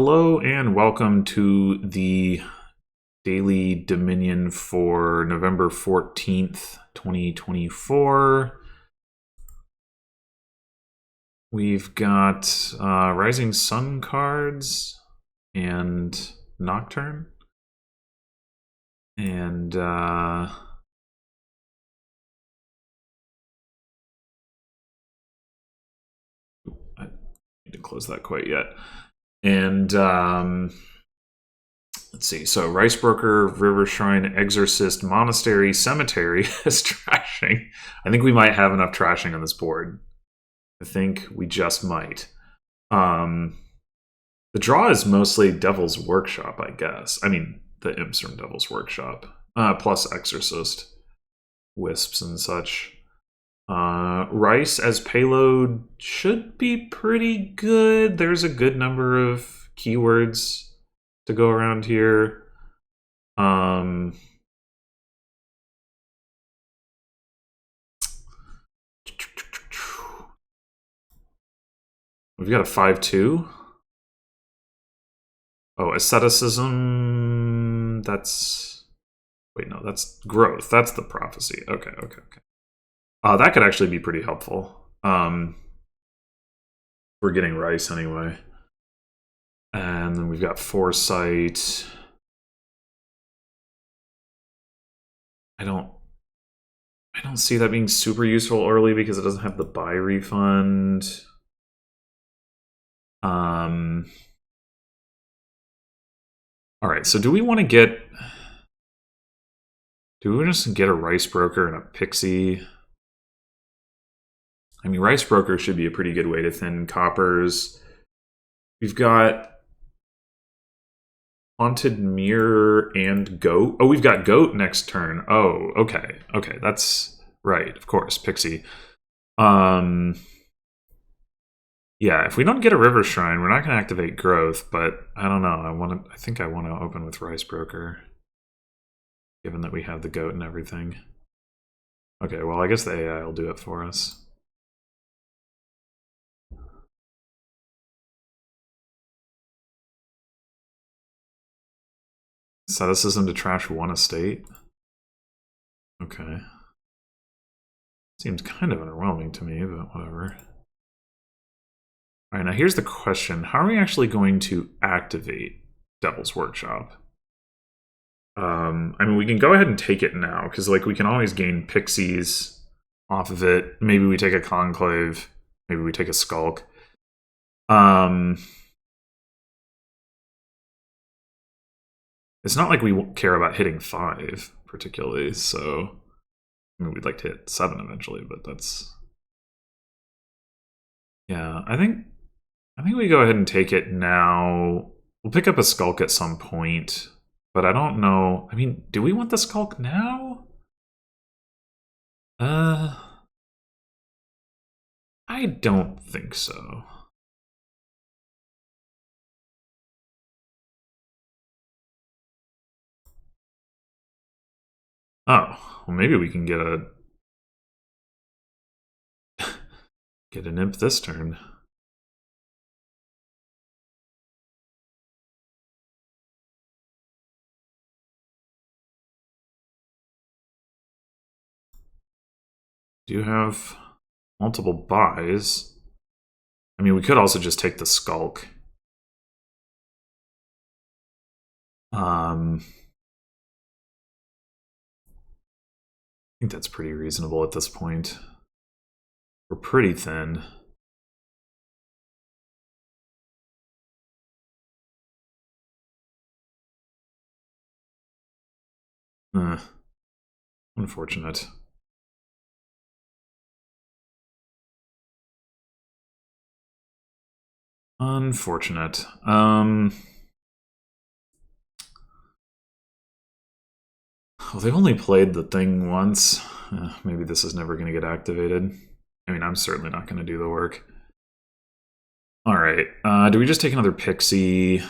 Hello and welcome to the Daily Dominion for November 14th, 2024. We've got Rising Sun cards and Nocturne. And I need to close that quite yet. And let's see. So Rice Broker, River Shrine, Exorcist, Monastery, Cemetery is trashing. I think we might have enough trashing on this board. I think we just might. The draw is mostly Devil's Workshop, I guess. I mean, the imps from Devil's Workshop. Plus Exorcist, Wisps and such. Rice as payload should be pretty good. There's a good number of keywords to go around here. We've got a 5-2. Oh, asceticism. That's... Wait, no, that's growth. That's the prophecy. Okay. That could actually be pretty helpful. We're getting Rice anyway. And then we've got Foresight. I don't see that being super useful early because it doesn't have the buy refund. All right, so do we want to get... Do we just get a Rice Broker and a Pixie? I mean, Rice Broker should be a pretty good way to thin coppers. We've got Haunted Mirror and Goat. Oh, we've got Goat next turn. Oh, okay. Okay, that's right. Of course, Pixie. Yeah, if we don't get a River Shrine, we're not going to activate Growth, but I don't know. I think I want to open with Rice Broker, given that we have the Goat and everything. Okay, well, I guess the AI will do it for us. Asceticism to trash one estate. Okay. Seems kind of underwhelming to me, but whatever. All right, now here's the question. How are we actually going to activate Devil's Workshop? I mean, we can go ahead and take it now, because like we can always gain Pixies off of it. Maybe we take a Conclave. Maybe we take a Skulk. It's not like we care about hitting 5, particularly, so... I mean, we'd like to hit 7 eventually, but that's... Yeah, I think we go ahead and take it now. We'll pick up a Skulk at some point, but I don't know. I mean, do we want the Skulk now? I don't think so. Oh, well, maybe we can get a... get an imp this turn. Do you have multiple buys? I mean, we could also just take the Skulk. I think that's pretty reasonable at this point. We're pretty thin. Unfortunate. Unfortunate. Well, they've only played the thing once. Maybe this is never going to get activated. I mean, I'm certainly not going to do the work. All right. Do we just take another Pixie?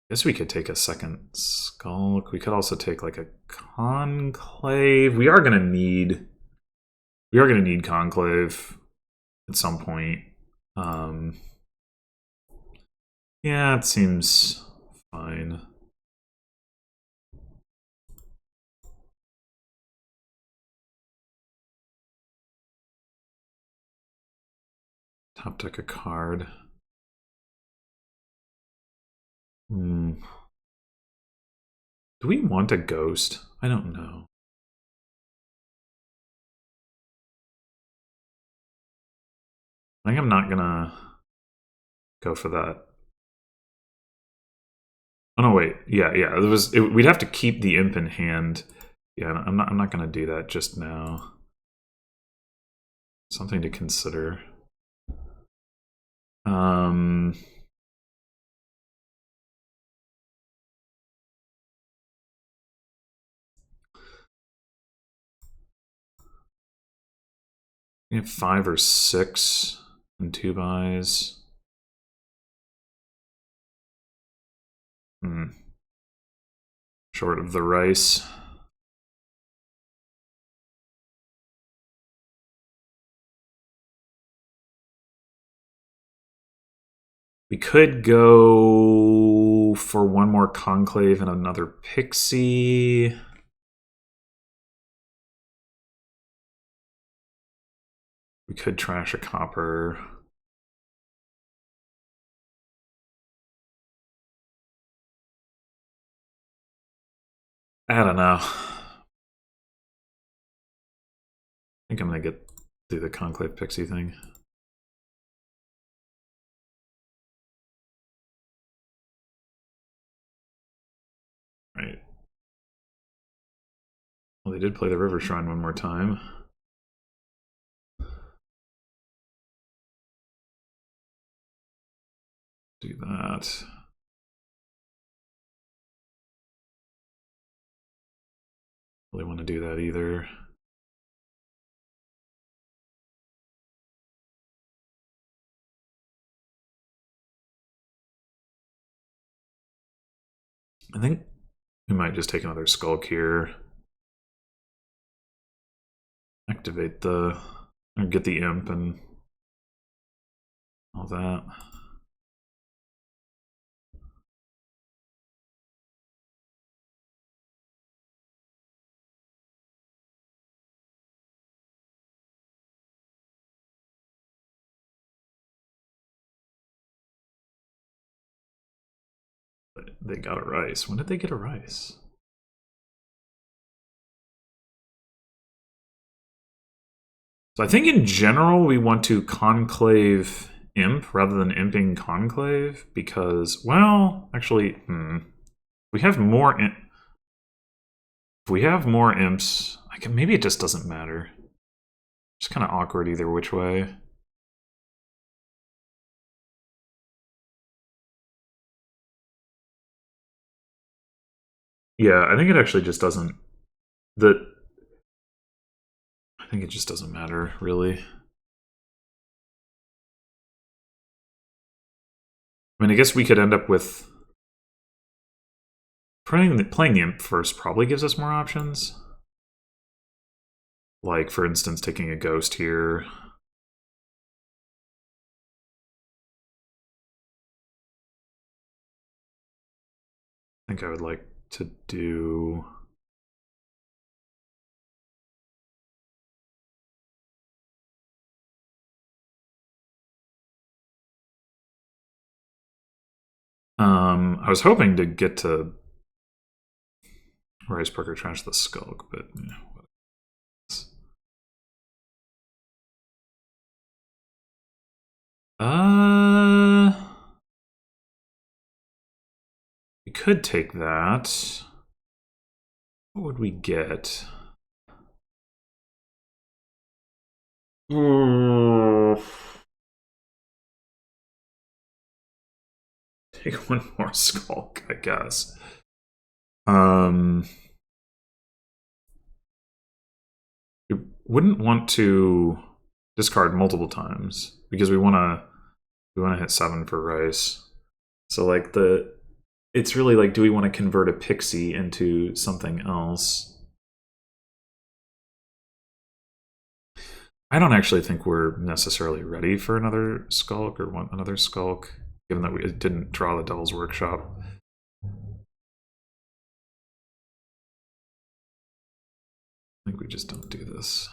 Guess we could take a second Skulk. We could also take like a Conclave. We are going to need Conclave at some point. Yeah, it seems fine. Top deck a card. Do we want a ghost? I don't know. I think I'm not gonna go for that. Oh no, wait. Yeah. We'd have to keep the imp in hand. Yeah, I'm not gonna do that just now. Something to consider. We have 5 or 6 and 2 buys. Short of the rice. We could go for one more conclave and another pixie. We could trash a copper. I don't know. I think I'm gonna do the conclave pixie thing. Right. Well, they did play the River Shrine one more time. Do that. Really want to do that either. I think we might just take another Skulk here. Activate or get the imp and all that. They got a rice. When did they get a rice? So I think in general we want to conclave imp rather than imping conclave because, well, actually, we have more. If we have more imps, maybe it just doesn't matter. It's kind of awkward either which way. Yeah, I think it actually just doesn't. I think it just doesn't matter, really. I mean, I guess we could end up with playing the imp first probably gives us more options. Like, for instance, taking a ghost here. I think I would like to do... I was hoping to get to Rice Parker trash the Skulk, but we could take that. What would we get? Take one more Skulk, I guess. You wouldn't want to discard multiple times because we want to hit 7 for Rice. So like it's really like, do we want to convert a pixie into something else? I don't actually think we're necessarily ready for another Skulk or want another Skulk. given that we didn't draw the Devil's Workshop. I think we just don't do this.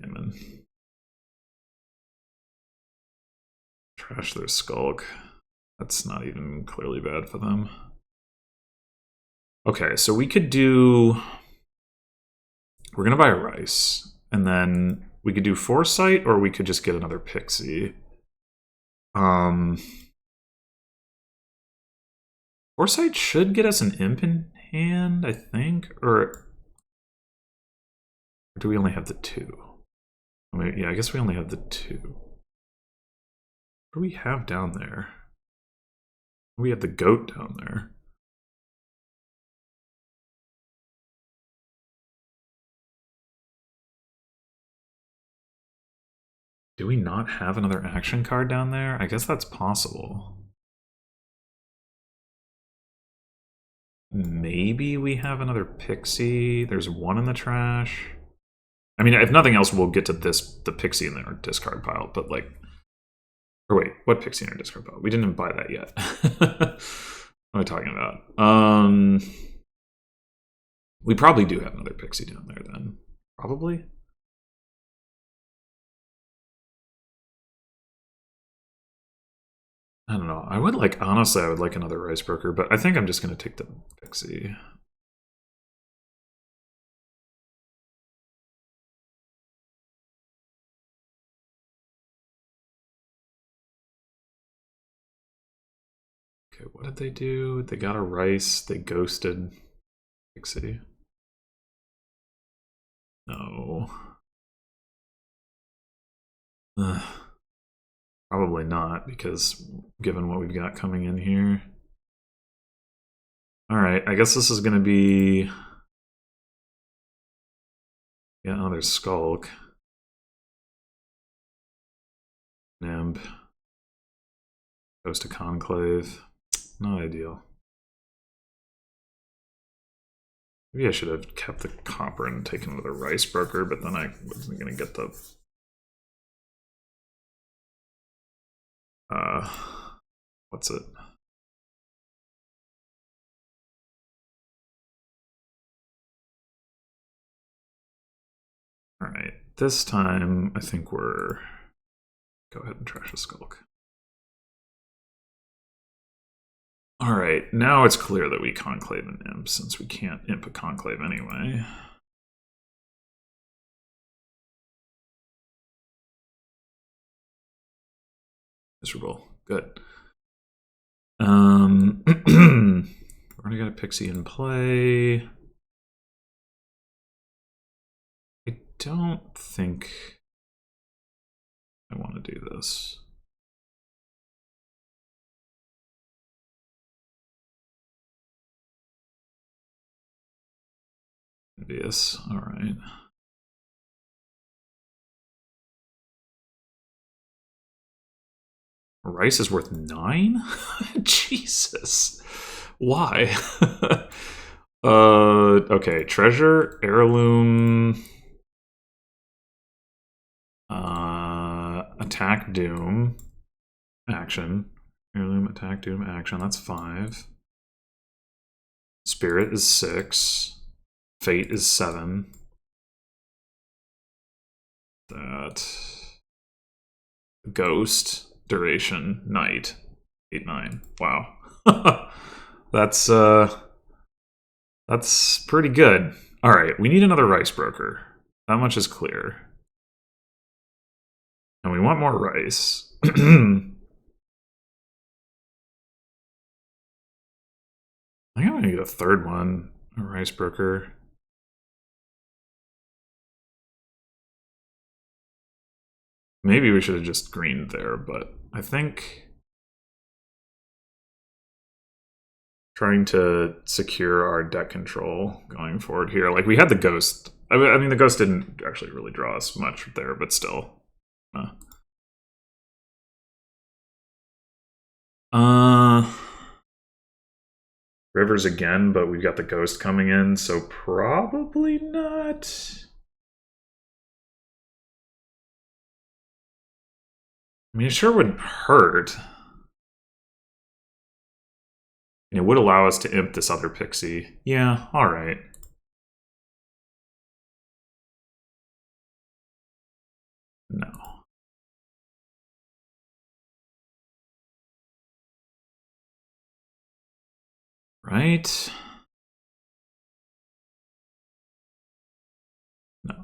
Amen. Trash their Skulk. That's not even clearly bad for them. Okay, so we could do... We're going to buy a Rice, and then we could do Foresight, or we could just get another Pixie. Foresight should get us an Imp in hand, I think, or do we only have the 2? I mean, yeah, I guess we only have the 2. What do we have down there? We have the Goat down there. Do we not have another action card down there? I guess that's possible. Maybe we have another Pixie. There's one in the trash. I mean, if nothing else, we'll get to the Pixie in our discard pile, but like... Or wait, what Pixie in our discard pile? We didn't even buy that yet. What am I talking about? We probably do have another Pixie down there then. Probably? I don't know. I would like, honestly, I would like another Rice Broker, but I think I'm just going to take the Pixie. Okay, what did they do? They got a Rice, they ghosted Pixie. No. Probably not, because given what we've got coming in here. Alright, I guess this is going to be... Yeah, another Skulk. Nimb. Goes to Conclave. Not ideal. Maybe I should have kept the Copper and taken another Rice Broker, but then I wasn't going to get the... what's it? Alright, this time I think we're... Go ahead and trash a Skulk. Alright, now it's clear that we Conclave an Imp, since we can't Imp a Conclave anyway. Miserable. Good. We already got a Pixie in play. I don't think I want to do this. Envious. All right. Rice is worth 9? Jesus. Why? Okay, treasure, heirloom, attack, doom, action. Heirloom, attack, doom, action. That's 5. Spirit is 6. Fate is 7. That. Ghost. Duration, night, 8, 9. Wow. That's pretty good. All right, we need another Rice Broker. That much is clear. And we want more Rice. I think I'm gonna get a third one, a Rice Broker. Maybe we should have just greened there, but I think trying to secure our deck control going forward here. Like, we had the Ghost. I mean, the Ghost didn't actually really draw us much there, but still. Rivers again, but we've got the Ghost coming in, so probably not. I mean, it sure wouldn't hurt. And it would allow us to imp this other pixie. Yeah, alright. No. Right? No.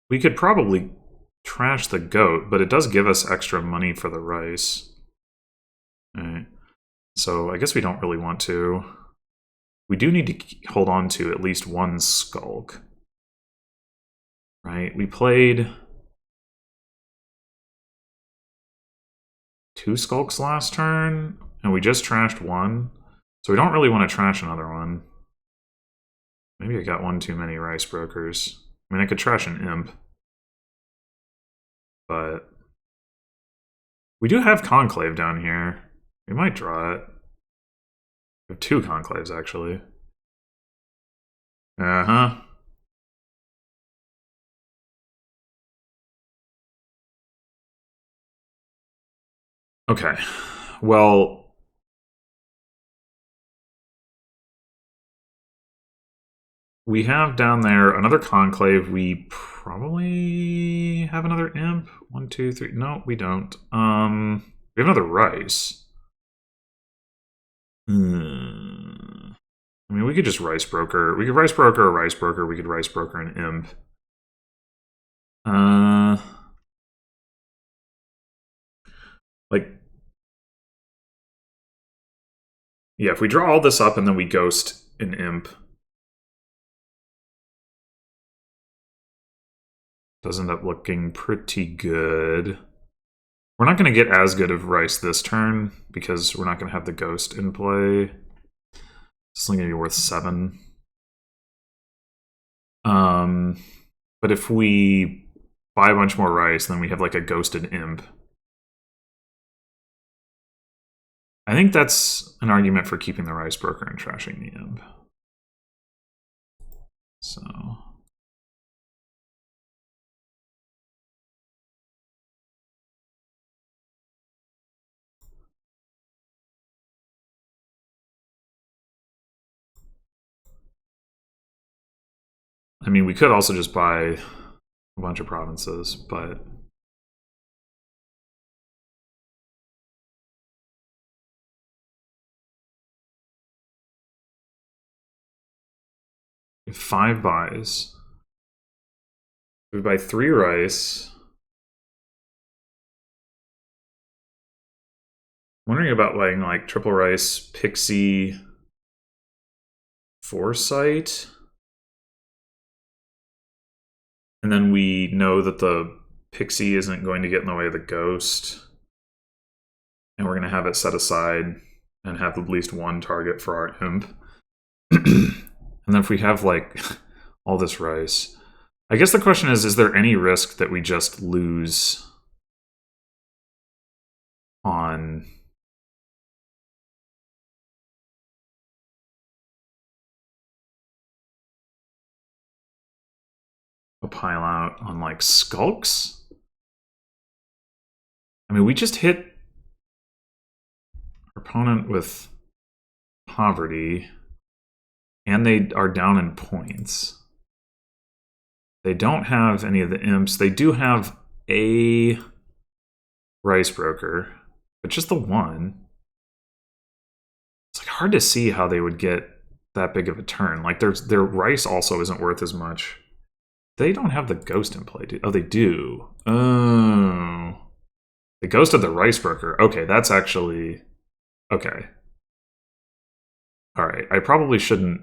We could probably trash the goat, but it does give us extra money for the rice. Alright. So I guess we don't really want to. We do need to hold on to at least one skulk. Right? We played 2 skulks last turn, and we just trashed 1. So we don't really want to trash another one. Maybe I got one too many rice brokers. I mean, I could trash an imp. But we do have Conclave down here. We might draw it. We have 2 Conclaves, actually. Uh-huh. Okay. Well, we have down there another Conclave. We probably have another Imp. 1, 2, 3. No, we don't. We have another Rice. I mean, we could just Rice Broker. We could Rice Broker a Rice Broker. We could Rice Broker an Imp. Like, yeah, if we draw all this up and then we Ghost an Imp, does end up looking pretty good. We're not going to get as good of Rice this turn because we're not going to have the Ghost in play. It's only going to be worth 7. But if we buy a bunch more Rice, then we have like a Ghosted Imp. I think that's an argument for keeping the Rice Broker and trashing the Imp. So... I mean, we could also just buy a bunch of provinces, but... we have 5 buys. We buy 3 Rice. Wondering about buying like triple Rice, Pixie, Foresight. And then we know that the Pixie isn't going to get in the way of the Ghost. And we're going to have it set aside and have at least one target for our Imp. And then if we have like all this Rice, I guess the question is there any risk that we just lose on a pile out on like Skulks? I mean, we just hit our opponent with Poverty, and they are down in points. They don't have any of the Imps. They do have a Rice Broker, but just the one. It's like hard to see how they would get that big of a turn. Like their Rice also isn't worth as much. They don't have the Ghost in play, do. Oh, they do. Oh. The Ghost of the Rice Broker. Okay, that's actually... okay. Alright, I probably shouldn't...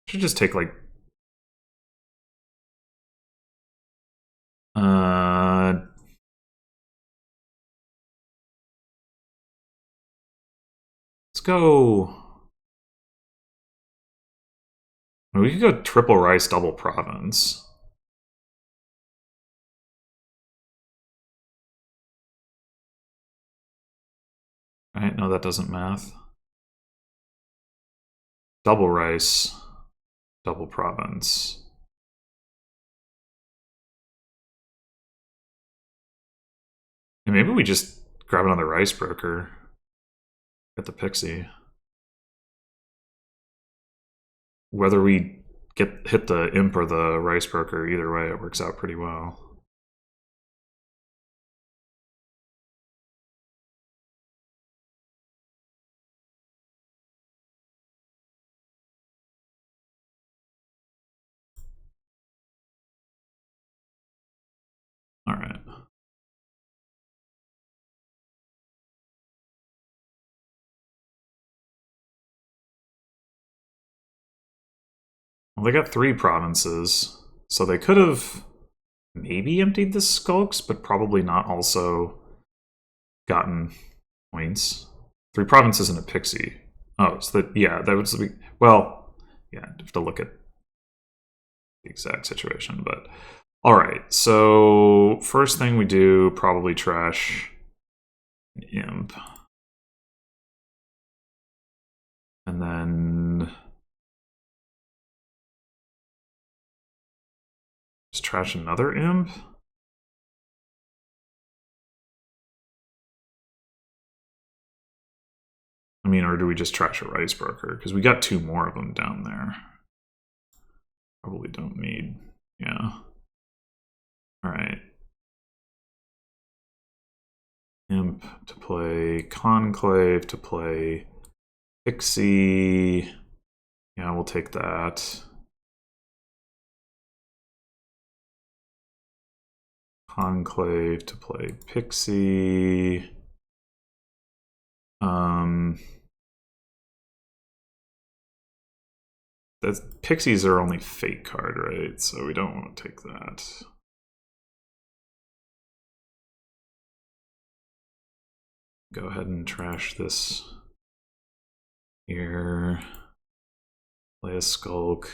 should just take, like... let's go... we could go triple Rice, double Province. Right, no, that doesn't math. Double Rice, double Province. And maybe we just grab another rice broker. Get the pixie. Whether we hit the imp or the rice broker, either way, it works out pretty well. All right. Well, they got 3 provinces, so they could have maybe emptied the skulks, but probably not also gotten points. 3 provinces and a pixie. Oh, so that, yeah, that would be, well, yeah, I have to look at the exact situation, but all right. So first thing we do, probably trash an imp. And then just trash another imp. I mean, or do we just trash a rice broker? Because we got 2 more of them down there. Probably don't need, yeah. All right. Imp to play Conclave, to play Pixie. Yeah, we'll take that. Conclave to play Pixie. That's, Pixies are only fake card, right? So we don't want to take that. Go ahead and trash this here. Play a Skulk.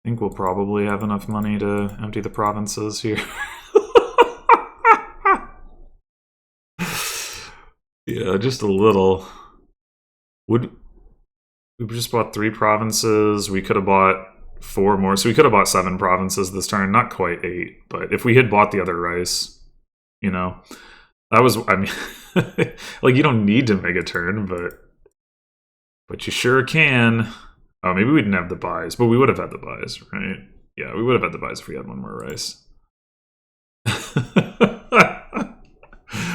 I think we'll probably have enough money to empty the provinces here. Yeah, just a little. We just bought 3 provinces. We could have bought 4 more. So we could have bought 7 provinces this turn. Not quite 8. But if we had bought the other rice, you know, that was, I mean, like, you don't need to make a turn, but you sure can. Oh, maybe we didn't have the buys, but we would have had the buys, right? Yeah, we would have had the buys if we had 1 more rice.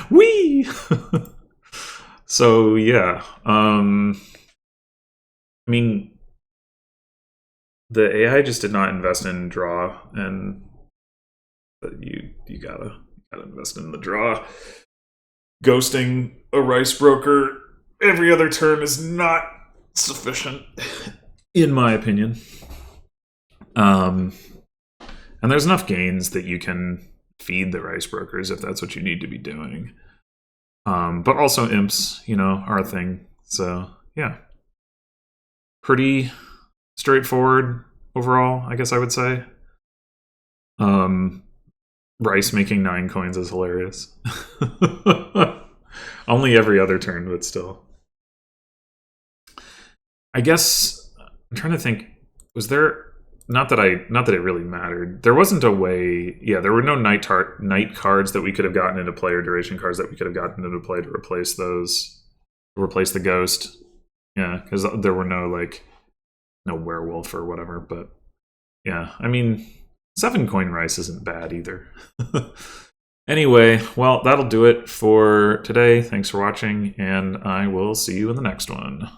Whee! So, yeah. I mean, the AI just did not invest in draw, and you gotta invest in the draw. Ghosting a rice broker every other turn is not sufficient, in my opinion. And there's enough gains that you can feed the rice brokers if that's what you need to be doing. But also imps, you know, are a thing. So yeah, pretty straightforward overall, I guess I would say. Rice making 9 coins is hilarious. Only every other turn, but still. I guess I'm trying to think. Was there, not that it really mattered. There wasn't a way. Yeah, there were no night cards that we could have gotten into play, or duration cards that we could have gotten into play to replace those, replace the ghost. Yeah, because there were no werewolf or whatever. But yeah, I mean, 7 coin rice isn't bad either. Anyway, well, that'll do it for today. Thanks for watching, and I will see you in the next one.